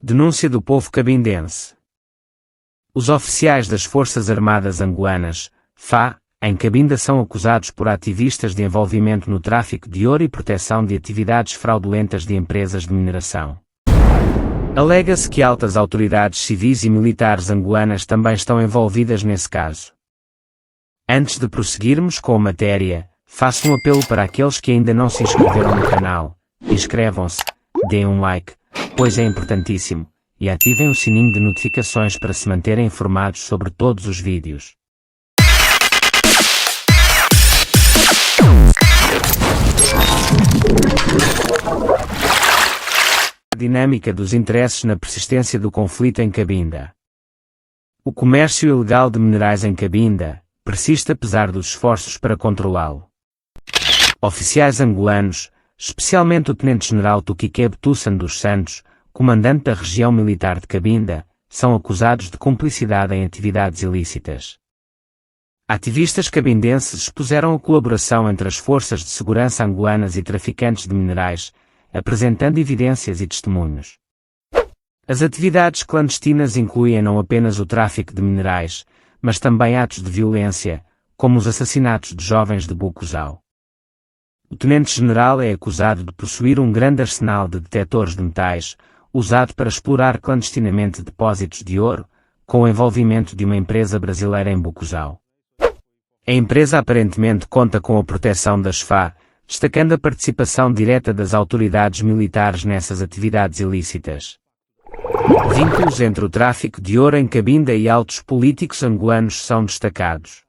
Denúncia do povo cabindense. Os oficiais das Forças Armadas Angolanas, FA, em Cabinda são acusados por ativistas de envolvimento no tráfico de ouro e proteção de atividades fraudulentas de empresas de mineração. Alega-se que altas autoridades civis e militares angolanas também estão envolvidas nesse caso. Antes de prosseguirmos com a matéria, faço um apelo para aqueles que ainda não se inscreveram no canal. Inscrevam-se, deem um like, pois é importantíssimo, e ativem o sininho de notificações para se manterem informados sobre todos os vídeos. A dinâmica dos interesses na persistência do conflito em Cabinda. O comércio ilegal de minerais em Cabinda persiste apesar dos esforços para controlá-lo. Oficiais angolanos, especialmente o Tenente-General Tuquikebe Tussan dos Santos, comandante da região militar de Cabinda, são acusados de cumplicidade em atividades ilícitas. Ativistas cabindenses expuseram a colaboração entre as forças de segurança angolanas e traficantes de minerais, apresentando evidências e testemunhos. As atividades clandestinas incluem não apenas o tráfico de minerais, mas também atos de violência, como os assassinatos de jovens de Bucuzau. O Tenente-General é acusado de possuir um grande arsenal de detectores de metais, usado para explorar clandestinamente depósitos de ouro, com o envolvimento de uma empresa brasileira em Bucuzau. A empresa aparentemente conta com a proteção das FA, destacando a participação direta das autoridades militares nessas atividades ilícitas. Vínculos entre o tráfico de ouro em Cabinda e altos políticos angolanos são destacados.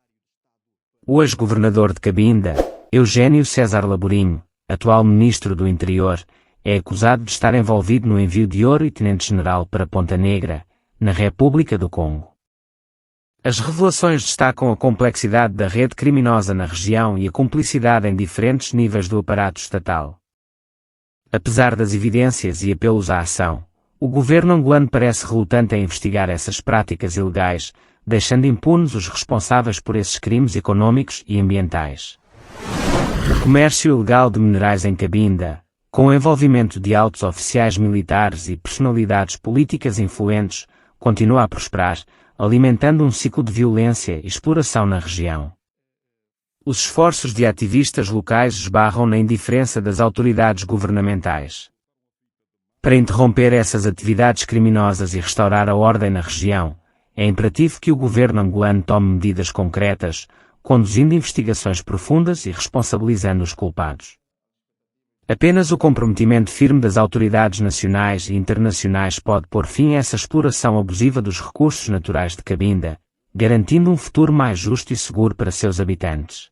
O ex-governador de Cabinda, Eugênio César Laborinho, atual ministro do Interior, é acusado de estar envolvido no envio de ouro e tenente-general para Ponta Negra, na República do Congo. As revelações destacam a complexidade da rede criminosa na região e a cumplicidade em diferentes níveis do aparato estatal. Apesar das evidências e apelos à ação, o governo angolano parece relutante em investigar essas práticas ilegais, deixando impunes os responsáveis por esses crimes econômicos e ambientais. O comércio ilegal de minerais em Cabinda, com o envolvimento de altos oficiais militares e personalidades políticas influentes, continua a prosperar, alimentando um ciclo de violência e exploração na região. Os esforços de ativistas locais esbarram na indiferença das autoridades governamentais. Para interromper essas atividades criminosas e restaurar a ordem na região, é imperativo que o governo angolano tome medidas concretas, conduzindo investigações profundas e responsabilizando os culpados. Apenas o comprometimento firme das autoridades nacionais e internacionais pode pôr fim a essa exploração abusiva dos recursos naturais de Cabinda, garantindo um futuro mais justo e seguro para seus habitantes.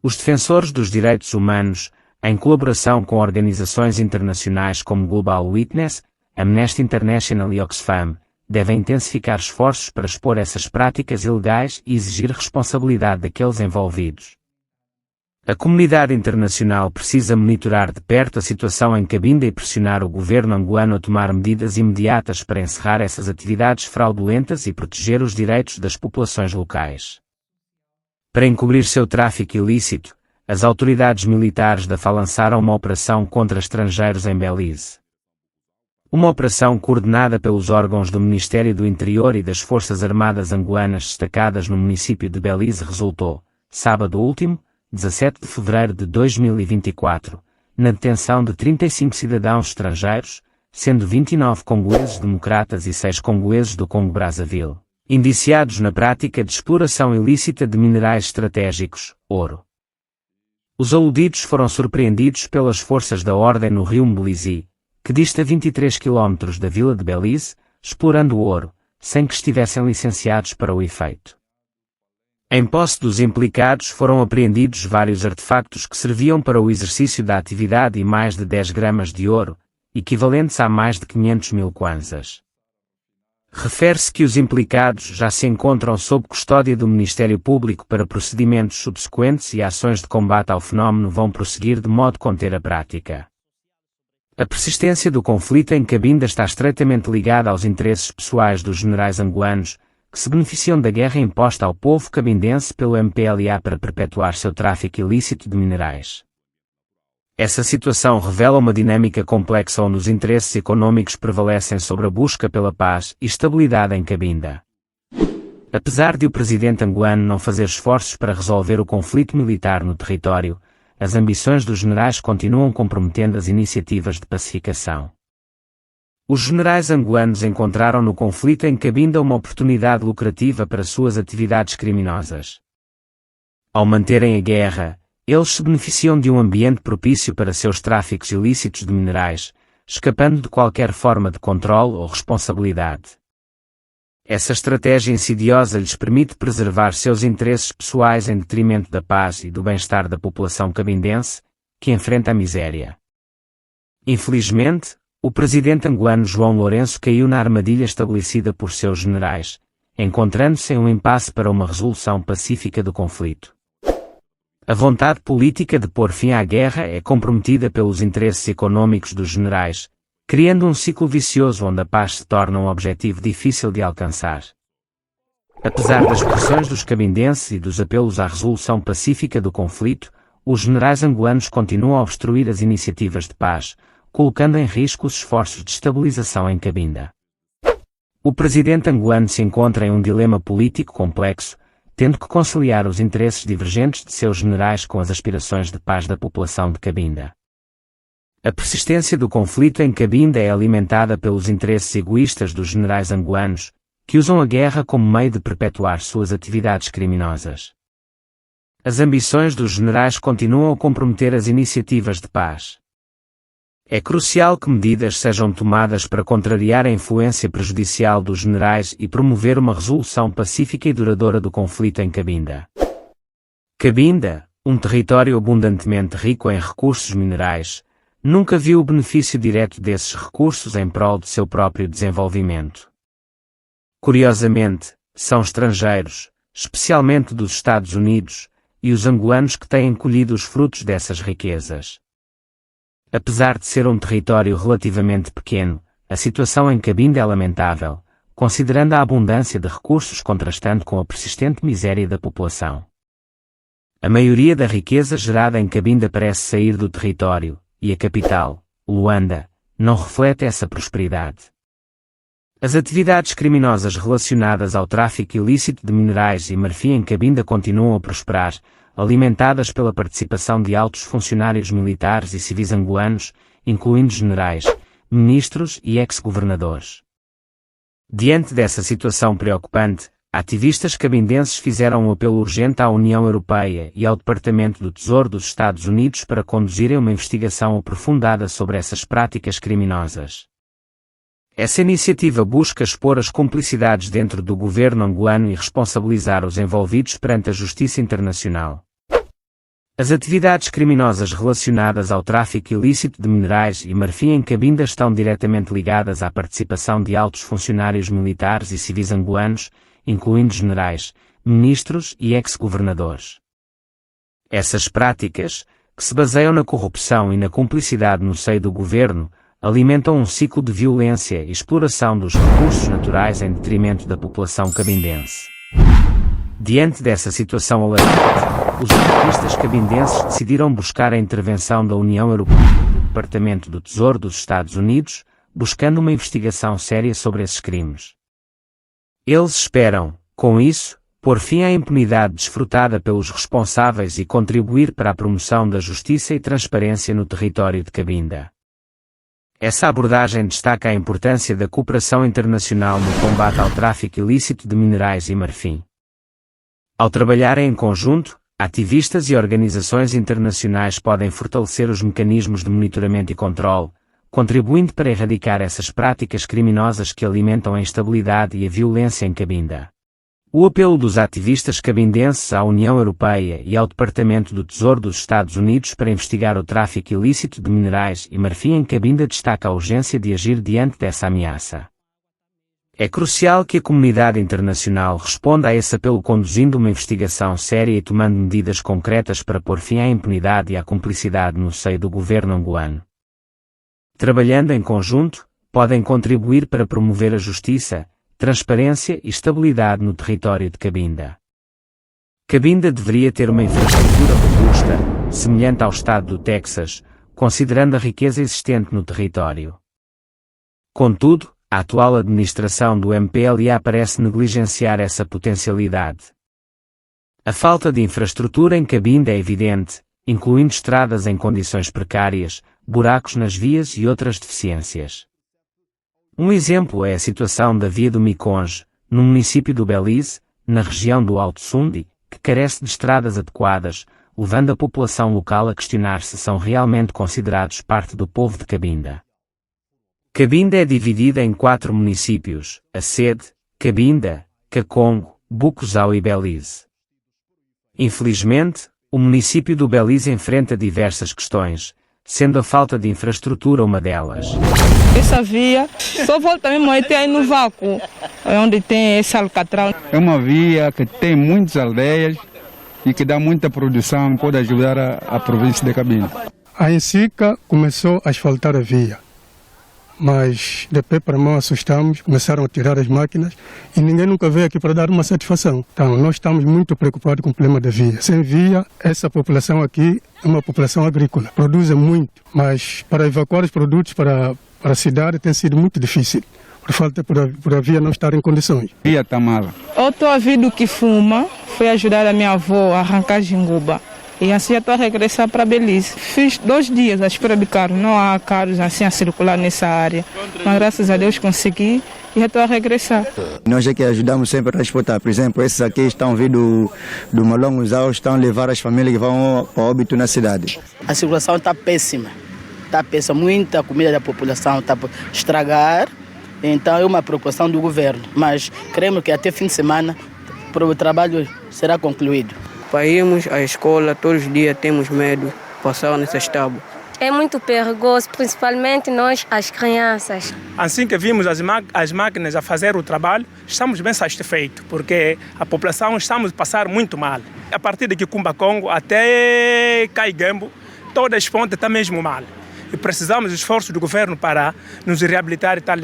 Os defensores dos direitos humanos, em colaboração com organizações internacionais como Global Witness, Amnesty International e Oxfam, devem intensificar esforços para expor essas práticas ilegais e exigir responsabilidade daqueles envolvidos. A comunidade internacional precisa monitorar de perto a situação em Cabinda e pressionar o governo angolano a tomar medidas imediatas para encerrar essas atividades fraudulentas e proteger os direitos das populações locais. Para encobrir seu tráfico ilícito, as autoridades militares da FA lançaram uma operação contra estrangeiros em Belize. Uma operação coordenada pelos órgãos do Ministério do Interior e das Forças Armadas Angolanas destacadas no município de Belize resultou, sábado último, 17 de fevereiro de 2024, na detenção de 35 cidadãos estrangeiros, sendo 29 congoleses democratas e 6 congoleses do Congo-Brazzaville, indiciados na prática de exploração ilícita de minerais estratégicos, ouro. Os aludidos foram surpreendidos pelas forças da ordem no rio Mbelizi, que dista 23 km da vila de Belize, explorando o ouro, sem que estivessem licenciados para o efeito. Em posse dos implicados foram apreendidos vários artefactos que serviam para o exercício da atividade e mais de 10 gramas de ouro, equivalentes a mais de 500 mil kwanzas. Refere-se que os implicados já se encontram sob custódia do Ministério Público para procedimentos subsequentes e ações de combate ao fenómeno vão prosseguir de modo a conter a prática. A persistência do conflito em Cabinda está estreitamente ligada aos interesses pessoais dos generais angolanos, que se beneficiam da guerra imposta ao povo cabindense pelo MPLA para perpetuar seu tráfico ilícito de minerais. Essa situação revela uma dinâmica complexa onde os interesses econômicos prevalecem sobre a busca pela paz e estabilidade em Cabinda. Apesar de o presidente angolano não fazer esforços para resolver o conflito militar no território, as ambições dos generais continuam comprometendo as iniciativas de pacificação. Os generais angolanos encontraram no conflito em Cabinda uma oportunidade lucrativa para suas atividades criminosas. Ao manterem a guerra, eles se beneficiam de um ambiente propício para seus tráficos ilícitos de minerais, escapando de qualquer forma de controle ou responsabilidade. Essa estratégia insidiosa lhes permite preservar seus interesses pessoais em detrimento da paz e do bem-estar da população cabindense, que enfrenta a miséria. Infelizmente, o presidente angolano João Lourenço caiu na armadilha estabelecida por seus generais, encontrando-se em um impasse para uma resolução pacífica do conflito. A vontade política de pôr fim à guerra é comprometida pelos interesses econômicos dos generais, criando um ciclo vicioso onde a paz se torna um objetivo difícil de alcançar. Apesar das pressões dos cabindenses e dos apelos à resolução pacífica do conflito, os generais angolanos continuam a obstruir as iniciativas de paz, colocando em risco os esforços de estabilização em Cabinda. O presidente angolano se encontra em um dilema político complexo, tendo que conciliar os interesses divergentes de seus generais com as aspirações de paz da população de Cabinda. A persistência do conflito em Cabinda é alimentada pelos interesses egoístas dos generais angolanos, que usam a guerra como meio de perpetuar suas atividades criminosas. As ambições dos generais continuam a comprometer as iniciativas de paz. É crucial que medidas sejam tomadas para contrariar a influência prejudicial dos generais e promover uma resolução pacífica e duradoura do conflito em Cabinda. Cabinda, um território abundantemente rico em recursos minerais, nunca viu o benefício direto desses recursos em prol de seu próprio desenvolvimento. Curiosamente, são estrangeiros, especialmente dos Estados Unidos, e os angolanos que têm colhido os frutos dessas riquezas. Apesar de ser um território relativamente pequeno, a situação em Cabinda é lamentável, considerando a abundância de recursos contrastando com a persistente miséria da população. A maioria da riqueza gerada em Cabinda parece sair do território, e a capital, Luanda, não reflete essa prosperidade. As atividades criminosas relacionadas ao tráfico ilícito de minerais e marfim em Cabinda continuam a prosperar, alimentadas pela participação de altos funcionários militares e civis angolanos, incluindo generais, ministros e ex-governadores. Diante dessa situação preocupante, ativistas cabindenses fizeram um apelo urgente à União Europeia e ao Departamento do Tesouro dos Estados Unidos para conduzirem uma investigação aprofundada sobre essas práticas criminosas. Essa iniciativa busca expor as cumplicidades dentro do governo angolano e responsabilizar os envolvidos perante a justiça internacional. As atividades criminosas relacionadas ao tráfico ilícito de minerais e marfim em Cabinda estão diretamente ligadas à participação de altos funcionários militares e civis angolanos, incluindo generais, ministros e ex-governadores. Essas práticas, que se baseiam na corrupção e na cumplicidade no seio do governo, alimentam um ciclo de violência e exploração dos recursos naturais em detrimento da população cabindense. Diante dessa situação alarmante, os ativistas cabindenses decidiram buscar a intervenção da União Europeia e do Departamento do Tesouro dos Estados Unidos, buscando uma investigação séria sobre esses crimes. Eles esperam, com isso, pôr fim à impunidade desfrutada pelos responsáveis e contribuir para a promoção da justiça e transparência no território de Cabinda. Essa abordagem destaca a importância da cooperação internacional no combate ao tráfico ilícito de minerais e marfim. Ao trabalharem em conjunto, ativistas e organizações internacionais podem fortalecer os mecanismos de monitoramento e controle, contribuindo para erradicar essas práticas criminosas que alimentam a instabilidade e a violência em Cabinda. O apelo dos ativistas cabindenses à União Europeia e ao Departamento do Tesouro dos Estados Unidos para investigar o tráfico ilícito de minerais e marfim em Cabinda destaca a urgência de agir diante dessa ameaça. É crucial que a comunidade internacional responda a esse apelo conduzindo uma investigação séria e tomando medidas concretas para pôr fim à impunidade e à cumplicidade no seio do governo angolano. Trabalhando em conjunto, podem contribuir para promover a justiça, transparência e estabilidade no território de Cabinda. Cabinda deveria ter uma infraestrutura robusta, semelhante ao estado do Texas, considerando a riqueza existente no território. Contudo, a atual administração do MPLA parece negligenciar essa potencialidade. A falta de infraestrutura em Cabinda é evidente, incluindo estradas em condições precárias, buracos nas vias e outras deficiências. Um exemplo é a situação da Via do Miconge, no município do Belize, na região do Alto Sundi, que carece de estradas adequadas, levando a população local a questionar se são realmente considerados parte do povo de Cabinda. Cabinda é dividida em 4 municípios: Acede, Cabinda, Kacongo, Bucuzau e Belize. Infelizmente, o município do Belize enfrenta diversas questões, sendo a falta de infraestrutura uma delas. Essa via só volta mesmo até aí no vácuo, onde tem esse alcatrão. É uma via que tem muitas aldeias e que dá muita produção, pode ajudar a província de Cabinda. A Ensica começou a asfaltar a via, mas de pé para mão assustamos, começaram a tirar as máquinas e ninguém nunca veio aqui para dar uma satisfação. Então nós estamos muito preocupados com o problema da via. Sem via, essa população aqui é uma população agrícola, produz muito, mas para evacuar os produtos para a cidade tem sido muito difícil, por a via não estar em condições. Via está mal. Eu estou a vir do que fuma, fui ajudar a minha avó a arrancar jinguba. E assim já estou a regressar para Belize. Fiz 2 dias à espera de carro, não há carros assim a circular nessa área. Mas graças a Deus consegui e já estou a regressar. Nós é que ajudamos sempre a transportar. Por exemplo, esses aqui estão vindo do Malongozal, estão a levar as famílias que vão para óbito na cidade. A circulação está péssima. Está péssima. Muita comida da população está por estragar. Então é uma preocupação do governo. Mas queremos que até fim de semana o trabalho será concluído. Para irmos à escola, todos os dias temos medo de passar nessas tábuas. É muito perigoso, principalmente nós, as crianças. Assim que vimos as máquinas a fazer o trabalho, estamos bem satisfeitos, porque a população estamos a passar muito mal. A partir de Kikumba-Congo até Caigambo, todas as pontes estão mesmo mal. E precisamos de esforço do governo para nos reabilitar tais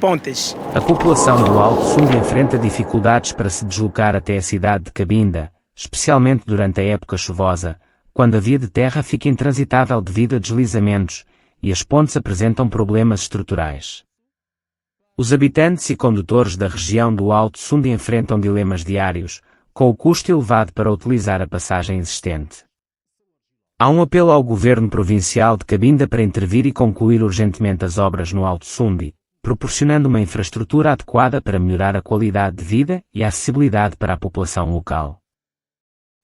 pontes. A população do Alto Sul enfrenta dificuldades para se deslocar até a cidade de Cabinda, especialmente durante a época chuvosa, quando a via de terra fica intransitável devido a deslizamentos, e as pontes apresentam problemas estruturais. Os habitantes e condutores da região do Alto Sundi enfrentam dilemas diários, com o custo elevado para utilizar a passagem existente. Há um apelo ao governo provincial de Cabinda para intervir e concluir urgentemente as obras no Alto Sundi, proporcionando uma infraestrutura adequada para melhorar a qualidade de vida e a acessibilidade para a população local.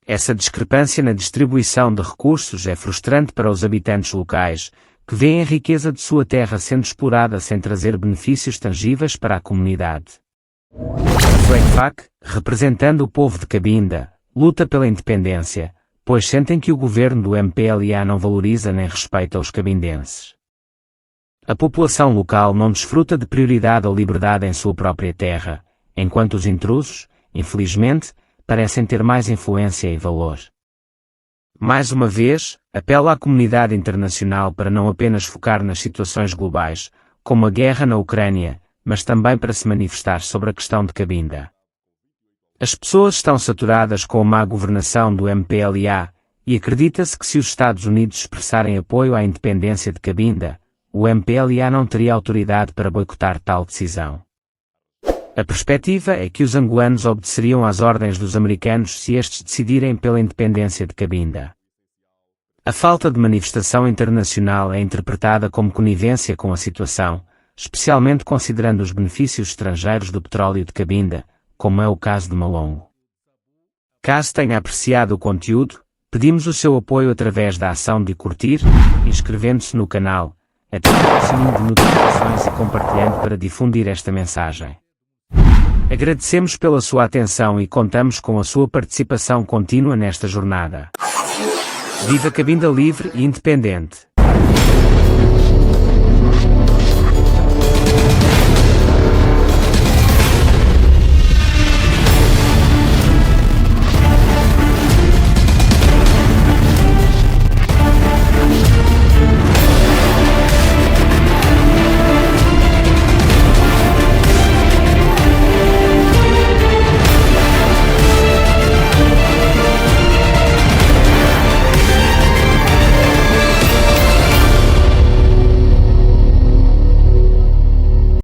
Essa discrepância na distribuição de recursos é frustrante para os habitantes locais, que veem a riqueza de sua terra sendo explorada sem trazer benefícios tangíveis para a comunidade. A FLECFAC, representando o povo de Cabinda, luta pela independência, pois sentem que o governo do MPLA não valoriza nem respeita os cabindenses. A população local não desfruta de prioridade ou liberdade em sua própria terra, enquanto os intrusos, infelizmente, parecem ter mais influência e valor. Mais uma vez, apelo à comunidade internacional para não apenas focar nas situações globais, como a guerra na Ucrânia, mas também para se manifestar sobre a questão de Cabinda. As pessoas estão saturadas com a má governação do MPLA, e acredita-se que se os Estados Unidos expressarem apoio à independência de Cabinda, o MPLA não teria autoridade para boicotar tal decisão. A perspectiva é que os angolanos obedeceriam às ordens dos americanos se estes decidirem pela independência de Cabinda. A falta de manifestação internacional é interpretada como conivência com a situação, especialmente considerando os benefícios estrangeiros do petróleo de Cabinda, como é o caso de Malongo. Caso tenha apreciado o conteúdo, pedimos o seu apoio através da ação de curtir, inscrevendo-se no canal, ativando o sininho de notificações e compartilhando para difundir esta mensagem. Agradecemos pela sua atenção e contamos com a sua participação contínua nesta jornada. Viva Cabinda livre e independente!